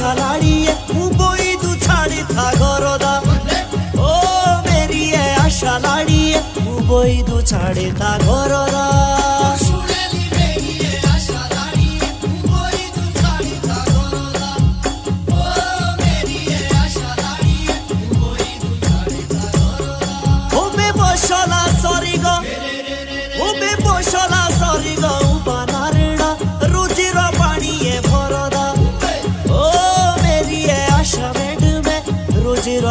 आशा लाड़िए मुबई दू छाड़ी था गरदा ओ मेरी आशा लाड़िए मुबई दू छाड़ी था गरदा বসলা সরি গো উবে বসলা সরি গো বানারড়া রুজির পানিয়ে ভরদা ও মেরি আশা মেডমে রুজির